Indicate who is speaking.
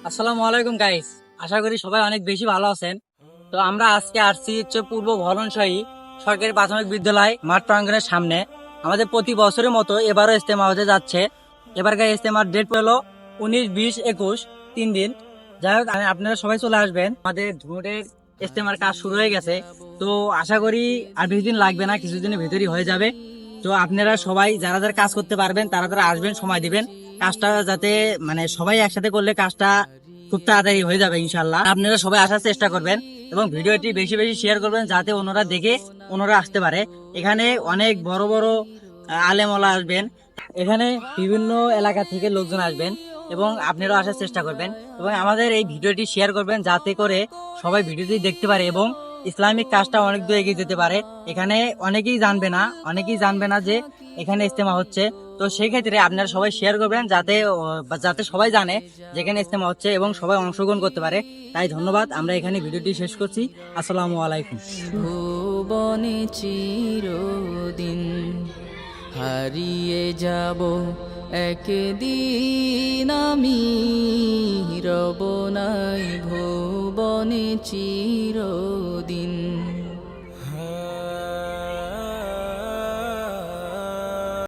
Speaker 1: আসসালামু আলাইকুম গাইস, আশা করি সবাই অনেক বেশি ভালো আছেন। তো আমরা আজকে আসছি হচ্ছে পূর্ব ভলনশাহী সরকারি প্রাথমিক বিদ্যালয় মাঠ প্রাঙ্গণের সামনে। আমাদের প্রতি বছরের মতো এবারও ইজতেমা হতে যাচ্ছে। এবারকার ইজতেমার ডেট হলো 19, 20, 21, 3 দিন। যাই হোক, আপনারা সবাই চলে আসবেন। আমাদের ধুনুটের ইজতেমার কাজ শুরু হয়ে গেছে। তো আশা করি আর বেশি দিন লাগবে না, কিছুদিনের ভেতরই হয়ে যাবে। তো আপনারা সবাই যারা যারা কাজ করতে পারবেন তারা তারা আসবেন, সময় দিবেন কাজটা যাতে মানে সবাই একসাথে করলে কাজটা খুব তাড়াতাড়ি হয়ে যাবে ইনশাল্লাহ। আপনারা সবাই আসার চেষ্টা করবেন এবং ভিডিওটি বেশি বেশি শেয়ার করবেন যাতে অন্যরা দেখে অন্যরা আসতে পারে। এখানে অনেক বড় বড় আলেমওয়ালা আসবেন, এখানে বিভিন্ন এলাকা থেকে লোকজন আসবেন এবং আপনারাও আসার চেষ্টা করবেন এবং আমাদের এই ভিডিওটি শেয়ার করবেন যাতে করে সবাই ভিডিওটি দেখতে পারে এবং ইসলামিক কাজটা অনেক দূর এগিয়ে যেতে পারে। এখানে অনেকেই জানবে না যে এখানে ইজতেমা হচ্ছে। তো সেই ক্ষেত্রে আপনারা সবাই শেয়ার করবেন যাতে যাতে সবাই জানে যেখানে ইজতেমা হচ্ছে এবং সবাই অংশগ্রহণ করতে পারে। তাই ধন্যবাদ, আমরা এখানে ভিডিওটি শেষ করছি। আসসালামু আলাইকুম।
Speaker 2: ভুবনে চিরদিন হারিয়ে যাব একদিন আমি, রব নাই ভুবনে চিরদিন।